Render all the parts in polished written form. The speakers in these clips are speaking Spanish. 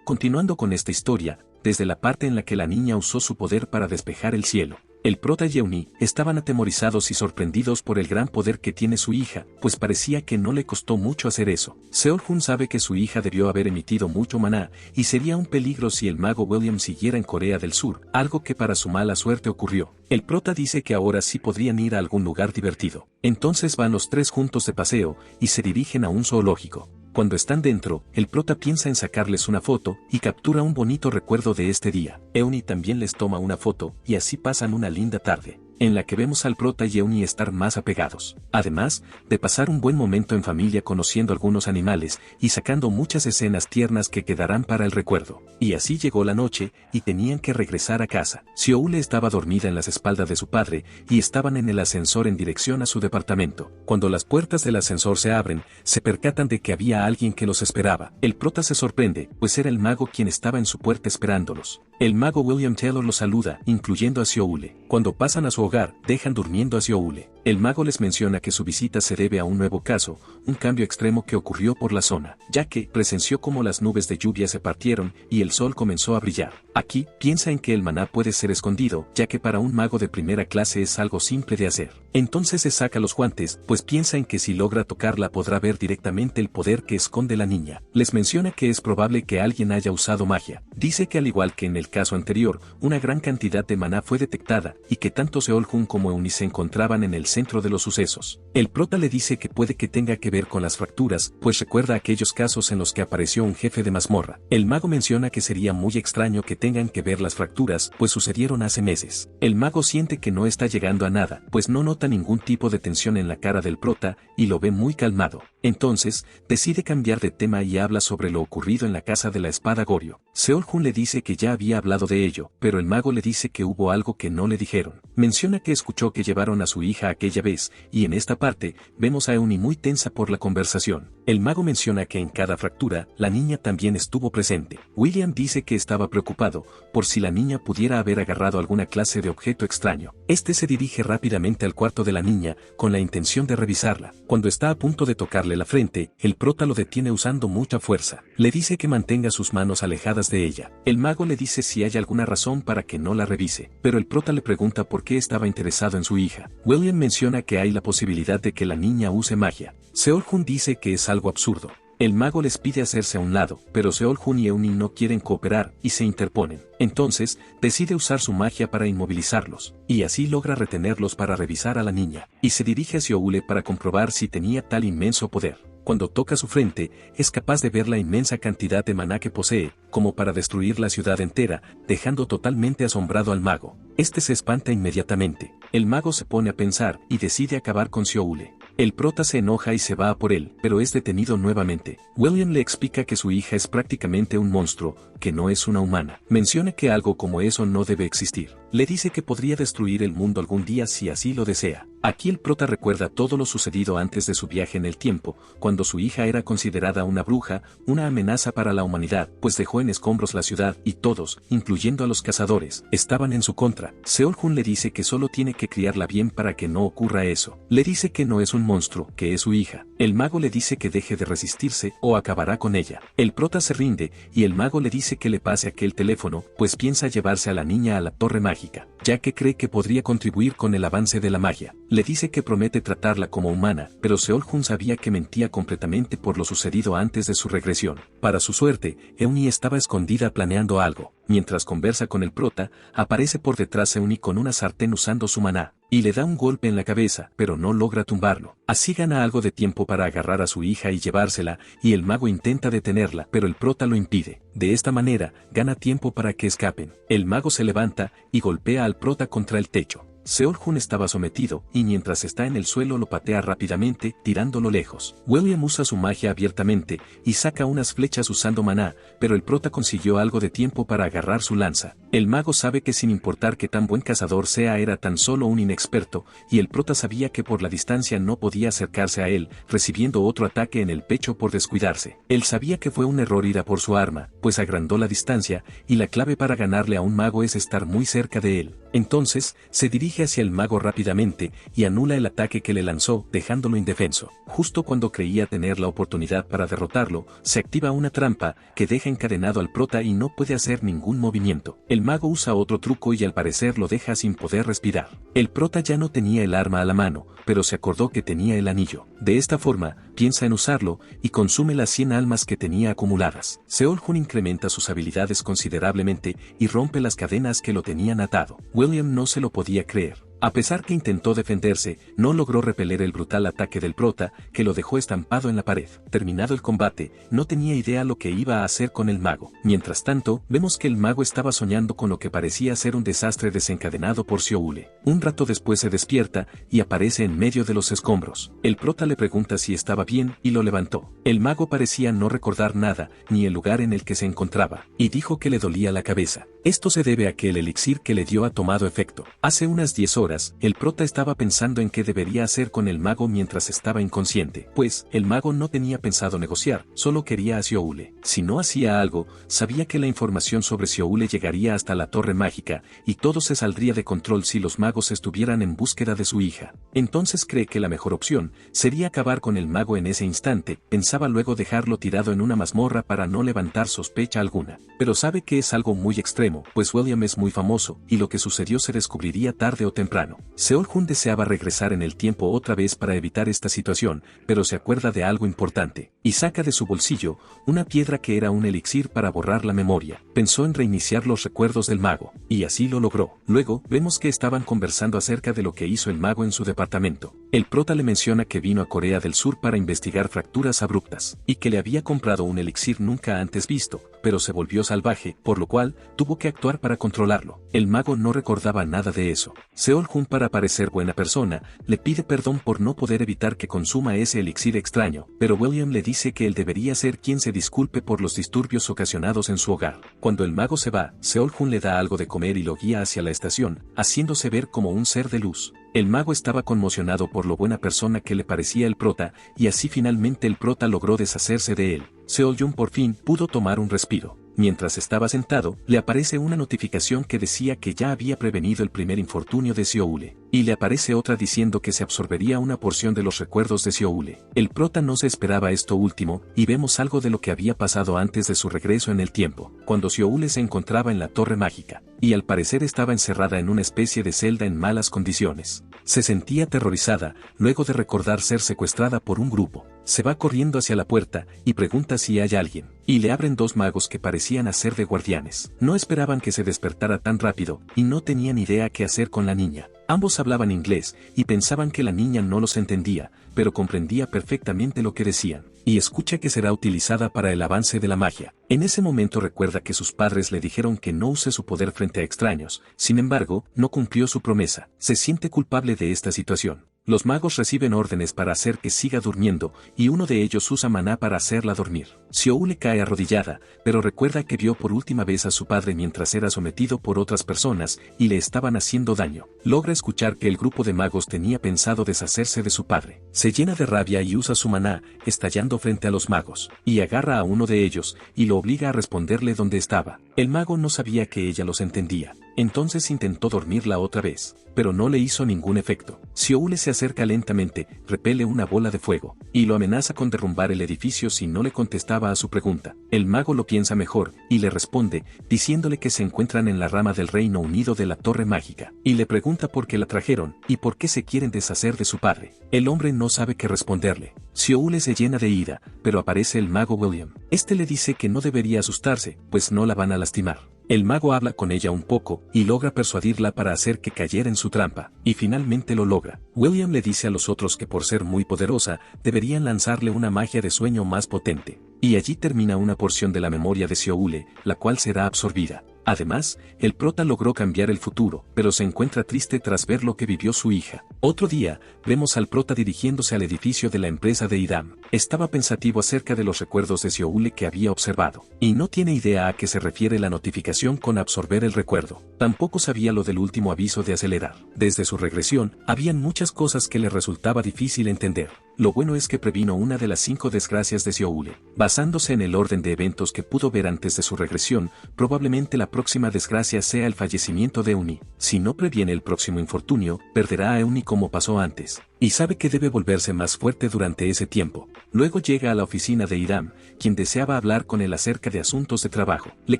Continuando con esta historia, desde la parte en la que la niña usó su poder para despejar el cielo, el prota y Eunhee estaban atemorizados y sorprendidos por el gran poder que tiene su hija, pues parecía que no le costó mucho hacer eso. Seol-Hun sabe que su hija debió haber emitido mucho maná, y sería un peligro si el mago William siguiera en Corea del Sur, algo que para su mala suerte ocurrió. El prota dice que ahora sí podrían ir a algún lugar divertido. Entonces van los tres juntos de paseo, y se dirigen a un zoológico. Cuando están dentro, el prota piensa en sacarles una foto y captura un bonito recuerdo de este día. Eunhee también les toma una foto y así pasan una linda tarde, en la que vemos al prota y Eunhee estar más apegados. Además, de pasar un buen momento en familia conociendo algunos animales y sacando muchas escenas tiernas que quedarán para el recuerdo. Y así llegó la noche y tenían que regresar a casa. Seoule estaba dormida en las espaldas de su padre y estaban en el ascensor en dirección a su departamento. Cuando las puertas del ascensor se abren, se percatan de que había alguien que los esperaba. El prota se sorprende, pues era el mago quien estaba en su puerta esperándolos. El mago William Taylor los saluda, incluyendo a Seoule. Cuando pasan a su hogar, dejan durmiendo a Seoule. El mago les menciona que su visita se debe a un nuevo caso, un cambio extremo que ocurrió por la zona, ya que presenció cómo las nubes de lluvia se partieron y el sol comenzó a brillar. Aquí, piensa en que el maná puede ser escondido, ya que para un mago de primera clase es algo simple de hacer. Entonces se saca los guantes, pues piensa en que si logra tocarla podrá ver directamente el poder que esconde la niña. Les menciona que es probable que alguien haya usado magia. Dice que al igual que en el caso anterior, una gran cantidad de maná fue detectada, y que tanto Seol-Hun como Eunhee se encontraban en el centro de los sucesos. El prota le dice que puede que tenga que ver con las fracturas, pues recuerda aquellos casos en los que apareció un jefe de mazmorra. El mago menciona que sería muy extraño que tengan que ver las fracturas, pues sucedieron hace meses. El mago siente que no está llegando a nada, pues no nota ningún tipo de tensión en la cara del prota, y lo ve muy calmado. Entonces, decide cambiar de tema y habla sobre lo ocurrido en la casa de la espada Goryo. Seol-Hun le dice que ya había hablado de ello, pero el mago le dice que hubo algo que no le dijeron. Menciona que escuchó que llevaron a su hija aquella vez, y en esta parte, vemos a Eunhee muy tensa por la conversación. El mago menciona que en cada fractura, la niña también estuvo presente. William dice que estaba preocupado, por si la niña pudiera haber agarrado alguna clase de objeto extraño. Este se dirige rápidamente al cuarto de la niña, con la intención de revisarla. Cuando está a punto de tocarle la frente, el prota lo detiene usando mucha fuerza. Le dice que mantenga sus manos alejadas de ella. El mago le dice si hay alguna razón para que no la revise, pero el prota le pregunta por qué estaba interesado en su hija. William menciona que hay la posibilidad de que la niña use magia. Seol-Hun dice que es algo absurdo. El mago les pide hacerse a un lado, pero Seol-Hun y Eunhee no quieren cooperar y se interponen. Entonces, decide usar su magia para inmovilizarlos, y así logra retenerlos para revisar a la niña, y se dirige a Seoule para comprobar si tenía tal inmenso poder. Cuando toca su frente, es capaz de ver la inmensa cantidad de maná que posee, como para destruir la ciudad entera, dejando totalmente asombrado al mago. Este se espanta inmediatamente. El mago se pone a pensar y decide acabar con Seoule. El prota se enoja y se va a por él, pero es detenido nuevamente. William le explica que su hija es prácticamente un monstruo, que no es una humana. Menciona que algo como eso no debe existir. Le dice que podría destruir el mundo algún día si así lo desea. Aquí el prota recuerda todo lo sucedido antes de su viaje en el tiempo, cuando su hija era considerada una bruja, una amenaza para la humanidad, pues dejó en escombros la ciudad y todos, incluyendo a los cazadores, estaban en su contra. Seol-Hun le dice que solo tiene que criarla bien para que no ocurra eso. Le dice que no es un monstruo, que es su hija. El mago le dice que deje de resistirse o acabará con ella. El prota se rinde y el mago le dice que le pase aquel teléfono, pues piensa llevarse a la niña a la torre mágica, ya que cree que podría contribuir con el avance de la magia. Le dice que promete tratarla como humana, pero Seol-Hun sabía que mentía completamente por lo sucedido antes de su regresión. Para su suerte, Eunhee estaba escondida planeando algo. Mientras conversa con el prota, aparece por detrás Eunhee con una sartén usando su maná, y le da un golpe en la cabeza, pero no logra tumbarlo. Así gana algo de tiempo para agarrar a su hija y llevársela, y el mago intenta detenerla, pero el prota lo impide. De esta manera, gana tiempo para que escapen. El mago se levanta y golpea al prota contra el techo. Seol-Hun estaba sometido, y mientras está en el suelo lo patea rápidamente, tirándolo lejos. William usa su magia abiertamente, y saca unas flechas usando maná, pero el prota consiguió algo de tiempo para agarrar su lanza. El mago sabe que sin importar que tan buen cazador sea era tan solo un inexperto, y el prota sabía que por la distancia no podía acercarse a él, recibiendo otro ataque en el pecho por descuidarse. Él sabía que fue un error ir a por su arma, pues agrandó la distancia, y la clave para ganarle a un mago es estar muy cerca de él. Entonces, se dirige hacia el mago rápidamente, y anula el ataque que le lanzó, dejándolo indefenso. Justo cuando creía tener la oportunidad para derrotarlo, se activa una trampa, que deja encadenado al prota y no puede hacer ningún movimiento. El mago usa otro truco y al parecer lo deja sin poder respirar. El prota ya no tenía el arma a la mano, pero se acordó que tenía el anillo. De esta forma, piensa en usarlo, y consume las 100 almas que tenía acumuladas. Seol-Jun incrementa sus habilidades considerablemente, y rompe las cadenas que lo tenían atado. William no se lo podía creer. A pesar que intentó defenderse, no logró repeler el brutal ataque del prota, que lo dejó estampado en la pared. Terminado el combate, no tenía idea lo que iba a hacer con el mago. Mientras tanto, vemos que el mago estaba soñando con lo que parecía ser un desastre desencadenado por Sioule. Un rato después se despierta, y aparece en medio de los escombros. El prota le pregunta si estaba bien, y lo levantó. El mago parecía no recordar nada, ni el lugar en el que se encontraba, y dijo que le dolía la cabeza. Esto se debe a que el elixir que le dio ha tomado efecto. Hace unas 10 horas, el prota estaba pensando en qué debería hacer con el mago mientras estaba inconsciente, pues el mago no tenía pensado negociar, solo quería a Sioule. Si no hacía algo, sabía que la información sobre Sioule llegaría hasta la torre mágica, y todo se saldría de control si los magos estuvieran en búsqueda de su hija. Entonces cree que la mejor opción sería acabar con el mago en ese instante, pensaba luego dejarlo tirado en una mazmorra para no levantar sospecha alguna. Pero sabe que es algo muy extremo, pues William es muy famoso, y lo que sucedió se descubriría tarde o temprano. Seol-Jun deseaba regresar en el tiempo otra vez para evitar esta situación, pero se acuerda de algo importante, y saca de su bolsillo una piedra que era un elixir para borrar la memoria. Pensó en reiniciar los recuerdos del mago, y así lo logró. Luego, vemos que estaban conversando acerca de lo que hizo el mago en su departamento. El prota le menciona que vino a Corea del Sur para investigar fracturas abruptas, y que le había comprado un elixir nunca antes visto, pero se volvió salvaje, por lo cual tuvo que actuar para controlarlo. El mago no recordaba nada de eso. Seol-Jun, para parecer buena persona, le pide perdón por no poder evitar que consuma ese elixir extraño, pero William le dice que él debería ser quien se disculpe por los disturbios ocasionados en su hogar. Cuando el mago se va, Seol-Jun le da algo de comer y lo guía hacia la estación, haciéndose ver como un ser de luz. El mago estaba conmocionado por lo buena persona que le parecía el prota, y así finalmente el prota logró deshacerse de él. Seol-Jun por fin pudo tomar un respiro. Mientras estaba sentado, le aparece una notificación que decía que ya había prevenido el primer infortunio de Sioule, y le aparece otra diciendo que se absorbería una porción de los recuerdos de Sioule. El prota no se esperaba esto último, y vemos algo de lo que había pasado antes de su regreso en el tiempo, cuando Sioule se encontraba en la torre mágica, y al parecer estaba encerrada en una especie de celda en malas condiciones. Se sentía aterrorizada, luego de recordar ser secuestrada por un grupo. Se va corriendo hacia la puerta, y pregunta si hay alguien, y le abren dos magos que parecían hacer de guardianes. No esperaban que se despertara tan rápido, y no tenían idea qué hacer con la niña. Ambos hablaban inglés, y pensaban que la niña no los entendía, pero comprendía perfectamente lo que decían, y escucha que será utilizada para el avance de la magia. En ese momento recuerda que sus padres le dijeron que no use su poder frente a extraños, sin embargo, no cumplió su promesa. Se siente culpable de esta situación. Los magos reciben órdenes para hacer que siga durmiendo, y uno de ellos usa maná para hacerla dormir. Sioule cae arrodillada, pero recuerda que vio por última vez a su padre mientras era sometido por otras personas, y le estaban haciendo daño. Logra escuchar que el grupo de magos tenía pensado deshacerse de su padre. Se llena de rabia y usa su maná, estallando frente a los magos, y agarra a uno de ellos, y lo obliga a responderle dónde estaba. El mago no sabía que ella los entendía. Entonces intentó dormirla otra vez, pero no le hizo ningún efecto. Sioule se acerca lentamente, repele una bola de fuego, y lo amenaza con derrumbar el edificio si no le contestaba a su pregunta. El mago lo piensa mejor, y le responde, diciéndole que se encuentran en la rama del Reino Unido de la Torre Mágica, y le pregunta por qué la trajeron, y por qué se quieren deshacer de su padre. El hombre no sabe qué responderle. Sioule se llena de ira, pero aparece el mago William. Este le dice que no debería asustarse, pues no la van a lastimar. El mago habla con ella un poco, y logra persuadirla para hacer que cayera en su trampa, y finalmente lo logra. William le dice a los otros que por ser muy poderosa, deberían lanzarle una magia de sueño más potente. Y allí termina una porción de la memoria de Sioule, la cual será absorbida. Además, el prota logró cambiar el futuro, pero se encuentra triste tras ver lo que vivió su hija. Otro día, vemos al prota dirigiéndose al edificio de la empresa de Idam. Estaba pensativo acerca de los recuerdos de Seoul que había observado, y no tiene idea a qué se refiere la notificación con absorber el recuerdo. Tampoco sabía lo del último aviso de acelerar. Desde su regresión, habían muchas cosas que le resultaba difícil entender. Lo bueno es que previno una de las 5 desgracias de Seoul. Basándose en el orden de eventos que pudo ver antes de su regresión, probablemente la próxima desgracia sea el fallecimiento de Euni. Si no previene el próximo infortunio, perderá a Euni como pasó antes. Y sabe que debe volverse más fuerte durante ese tiempo. Luego llega a la oficina de Idam, quien deseaba hablar con él acerca de asuntos de trabajo. Le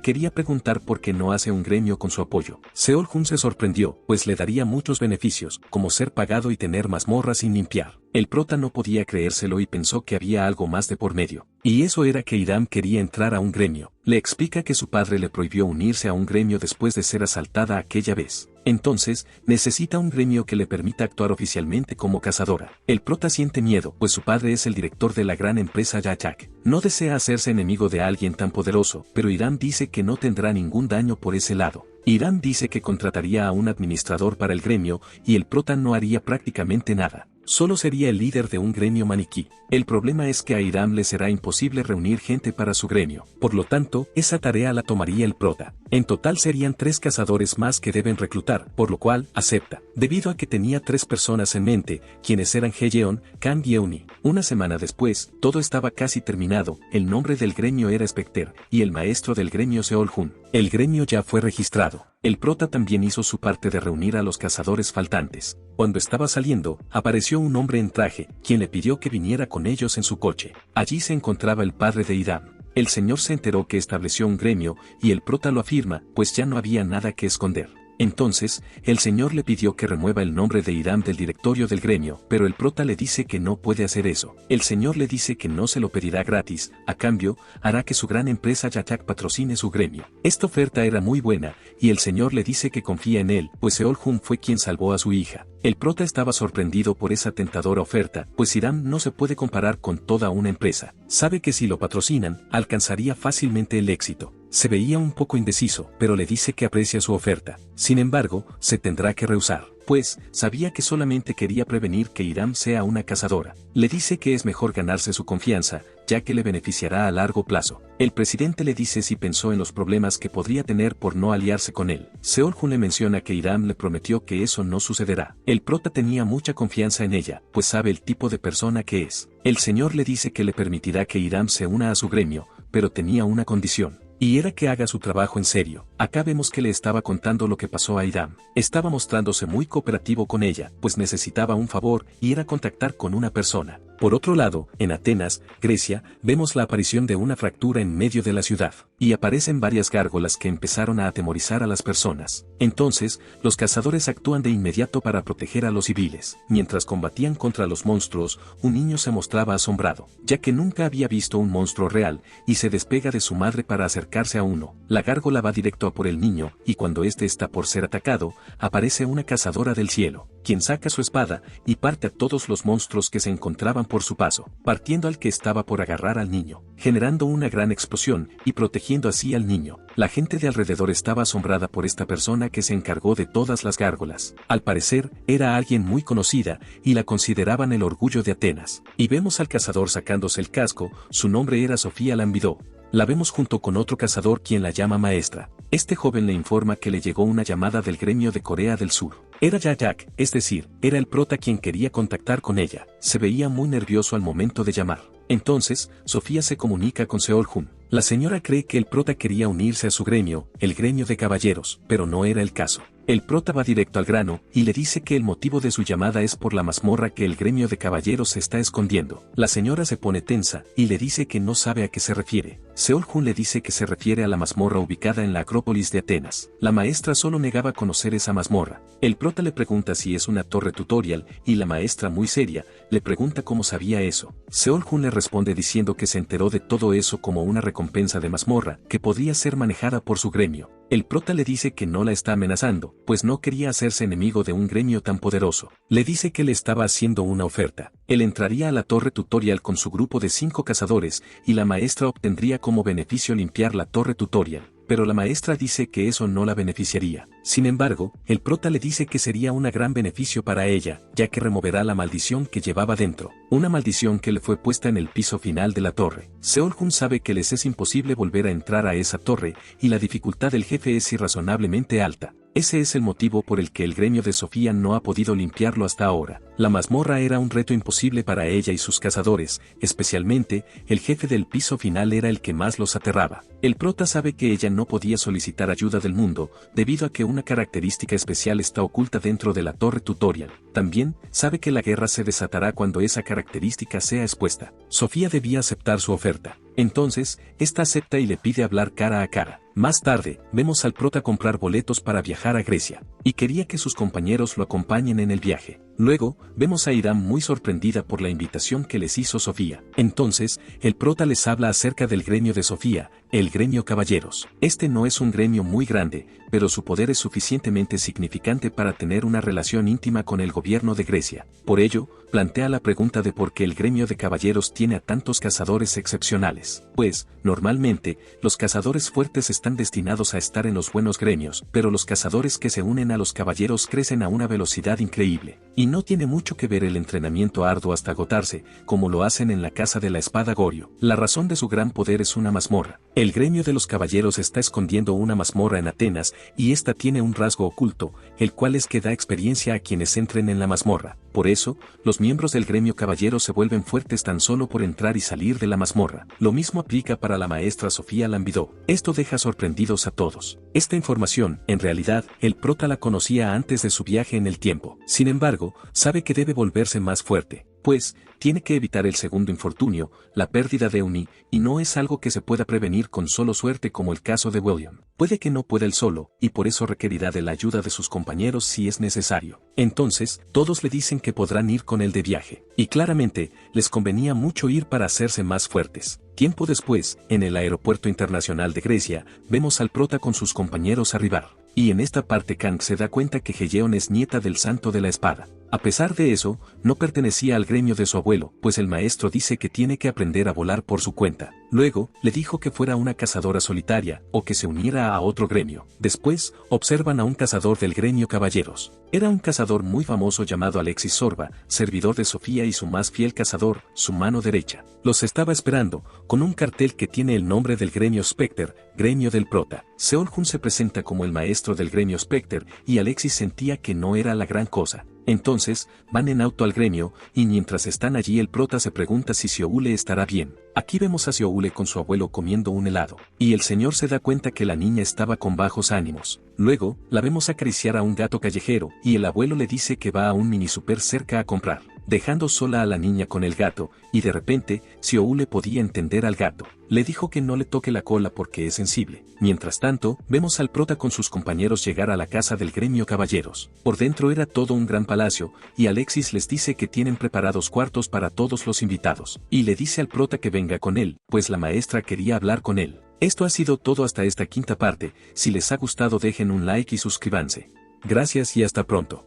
quería preguntar por qué no hace un gremio con su apoyo. Seol-Hun se sorprendió, pues le daría muchos beneficios, como ser pagado y tener mazmorras sin limpiar. El prota no podía creérselo y pensó que había algo más de por medio. Y eso era que Idam quería entrar a un gremio. Le explica que su padre le prohibió unirse a un gremio después de ser asaltada aquella vez. Entonces, necesita un gremio que le permita actuar oficialmente como cazadora. El prota siente miedo, pues su padre es el director de la gran empresa Yajak. No desea hacerse enemigo de alguien tan poderoso, pero Idam dice que no tendrá ningún daño por ese lado. Idam dice que contrataría a un administrador para el gremio y el prota no haría prácticamente nada. Solo sería el líder de un gremio maniquí. El problema es que a Idam le será imposible reunir gente para su gremio. Por lo tanto, esa tarea la tomaría el prota. En total serían 3 cazadores más que deben reclutar, por lo cual, acepta. Debido a que tenía 3 personas en mente, quienes eran Heyeon, Kang y Euni. Una semana después, todo estaba casi terminado, el nombre del gremio era Specter, y el maestro del gremio Seol-Hun. El gremio ya fue registrado. El prota también hizo su parte de reunir a los cazadores faltantes. Cuando estaba saliendo, apareció un hombre en traje, quien le pidió que viniera con ellos en su coche. Allí se encontraba el padre de Idam. El señor se enteró que estableció un gremio, y el prota lo afirma, pues ya no había nada que esconder. Entonces, el señor le pidió que remueva el nombre de Idam del directorio del gremio, pero el prota le dice que no puede hacer eso. El señor le dice que no se lo pedirá gratis, a cambio, hará que su gran empresa Yajak patrocine su gremio. Esta oferta era muy buena, y el señor le dice que confía en él, pues Seol-Hun fue quien salvó a su hija. El prota estaba sorprendido por esa tentadora oferta, pues Idam no se puede comparar con toda una empresa. Sabe que si lo patrocinan, alcanzaría fácilmente el éxito. Se veía un poco indeciso, pero le dice que aprecia su oferta. Sin embargo, se tendrá que rehusar, pues sabía que solamente quería prevenir que Idam sea una cazadora. Le dice que es mejor ganarse su confianza, ya que le beneficiará a largo plazo. El presidente le dice si pensó en los problemas que podría tener por no aliarse con él. Seol-Hun le menciona que Idam le prometió que eso no sucederá. El prota tenía mucha confianza en ella, pues sabe el tipo de persona que es. El señor le dice que le permitirá que Idam se una a su gremio, pero tenía una condición. Y era que haga su trabajo en serio. Acá vemos que le estaba contando lo que pasó a Idam. Estaba mostrándose muy cooperativo con ella, pues necesitaba un favor y era contactar con una persona. Por otro lado, en Atenas, Grecia, vemos la aparición de una fractura en medio de la ciudad, y aparecen varias gárgolas que empezaron a atemorizar a las personas. Entonces, los cazadores actúan de inmediato para proteger a los civiles. Mientras combatían contra los monstruos, un niño se mostraba asombrado, ya que nunca había visto un monstruo real, y se despega de su madre para acercarse a uno. La gárgola va directo a por el niño, y cuando éste está por ser atacado, aparece una cazadora del cielo, quien saca su espada y parte a todos los monstruos que se encontraban por su paso, partiendo al que estaba por agarrar al niño, generando una gran explosión y protegiendo así al niño. La gente de alrededor estaba asombrada por esta persona que se encargó de todas las gárgolas. Al parecer, era alguien muy conocida y la consideraban el orgullo de Atenas. Y vemos al cazador sacándose el casco, su nombre era Sofía Lambidó. La vemos junto con otro cazador quien la llama maestra. Este joven le informa que le llegó una llamada del gremio de Corea del Sur. Era Yajak, es decir, era el prota quien quería contactar con ella. Se veía muy nervioso al momento de llamar. Entonces, Sofía se comunica con Seol-Hun. La señora cree que el prota quería unirse a su gremio, el gremio de caballeros, pero no era el caso. El prota va directo al grano y le dice que el motivo de su llamada es por la mazmorra que el gremio de caballeros se está escondiendo. La señora se pone tensa y le dice que no sabe a qué se refiere. Seol-Hun le dice que se refiere a la mazmorra ubicada en la Acrópolis de Atenas. La maestra solo negaba conocer esa mazmorra. El prota le pregunta si es una torre tutorial y la maestra, muy seria, le pregunta cómo sabía eso. Seol-Hun le responde diciendo que se enteró de todo eso como una recompensa de mazmorra que podría ser manejada por su gremio. El prota le dice que no la está amenazando, pues no quería hacerse enemigo de un gremio tan poderoso. Le dice que le estaba haciendo una oferta. Él entraría a la torre tutorial con su grupo de 5 cazadores y la maestra obtendría como beneficio limpiar la torre tutorial. pero la maestra dice que eso no la beneficiaría. Sin embargo, el prota le dice que sería un gran beneficio para ella, ya que removerá la maldición que llevaba dentro, una maldición que le fue puesta en el piso final de la torre. Seol-Jun sabe que les es imposible volver a entrar a esa torre, y la dificultad del jefe es irrazonablemente alta. Ese es el motivo por el que el gremio de Sofía no ha podido limpiarlo hasta ahora. La mazmorra era un reto imposible para ella y sus cazadores, especialmente, el jefe del piso final era el que más los aterraba. El prota sabe que ella no podía solicitar ayuda del mundo, debido a que una característica especial está oculta dentro de la torre tutorial. También, sabe que la guerra se desatará cuando esa característica sea expuesta. Sofía debía aceptar su oferta. Entonces, esta acepta y le pide hablar cara a cara. Más tarde, vemos al prota comprar boletos para viajar a Grecia, y quería que sus compañeros lo acompañen en el viaje. Luego, vemos a Hiram muy sorprendida por la invitación que les hizo Sofía. Entonces, el prota les habla acerca del gremio de Sofía, el gremio caballeros. Este no es un gremio muy grande, pero su poder es suficientemente significante para tener una relación íntima con el gobierno de Grecia. Por ello, plantea la pregunta de por qué el gremio de caballeros tiene a tantos cazadores excepcionales. Pues, normalmente, los cazadores fuertes están destinados a estar en los buenos gremios, pero los cazadores que se unen a los caballeros crecen a una velocidad increíble. Y no tiene mucho que ver el entrenamiento arduo hasta agotarse, como lo hacen en la Casa de la Espada Goryeo. La razón de su gran poder es una mazmorra. El gremio de los caballeros está escondiendo una mazmorra en Atenas, y esta tiene un rasgo oculto, el cual es que da experiencia a quienes entren en la mazmorra. Por eso, los miembros del gremio caballero se vuelven fuertes tan solo por entrar y salir de la mazmorra. Lo mismo aplica para la maestra Sofía Lambidó. Esto deja sorprendidos a todos. Esta información, en realidad, el prota la conocía antes de su viaje en el tiempo. Sin embargo, sabe que debe volverse más fuerte, pues, tiene que evitar el segundo infortunio, la pérdida de Eunnie, y no es algo que se pueda prevenir con solo suerte como el caso de William. Puede que no pueda él solo, y por eso requerirá de la ayuda de sus compañeros si es necesario. Entonces, todos le dicen que podrán ir con él de viaje, y claramente, les convenía mucho ir para hacerse más fuertes. Tiempo después, en el aeropuerto internacional de Grecia, vemos al prota con sus compañeros arribar. Y en esta parte Kang se da cuenta que Heyeon es nieta del Santo de la Espada. A pesar de eso, no pertenecía al gremio de su abuelo, pues el maestro dice que tiene que aprender a volar por su cuenta. Luego, le dijo que fuera una cazadora solitaria, o que se uniera a otro gremio. Después, observan a un cazador del gremio caballeros. Era un cazador muy famoso llamado Alexis Sorba, servidor de Sofía y su más fiel cazador, su mano derecha. Los estaba esperando, con un cartel que tiene el nombre del gremio Specter, gremio del prota. Seol-Jun se presenta como el maestro del gremio Specter, y Alexis sentía que no era la gran cosa. Entonces, van en auto al gremio, y mientras están allí el prota se pregunta si Sioule estará bien. Aquí vemos a Sioule con su abuelo comiendo un helado, y el señor se da cuenta que la niña estaba con bajos ánimos. Luego, la vemos acariciar a un gato callejero, y el abuelo le dice que va a un mini super cerca a comprar, dejando sola a la niña con el gato, y de repente, Sioule podía entender al gato. Le dijo que no le toque la cola porque es sensible. Mientras tanto, vemos al prota con sus compañeros llegar a la casa del gremio caballeros. Por dentro era todo un gran palacio, y Alexis les dice que tienen preparados cuartos para todos los invitados. Y le dice al prota que venga con él, pues la maestra quería hablar con él. Esto ha sido todo hasta esta quinta parte. Si les ha gustado dejen un like y suscríbanse. Gracias y hasta pronto.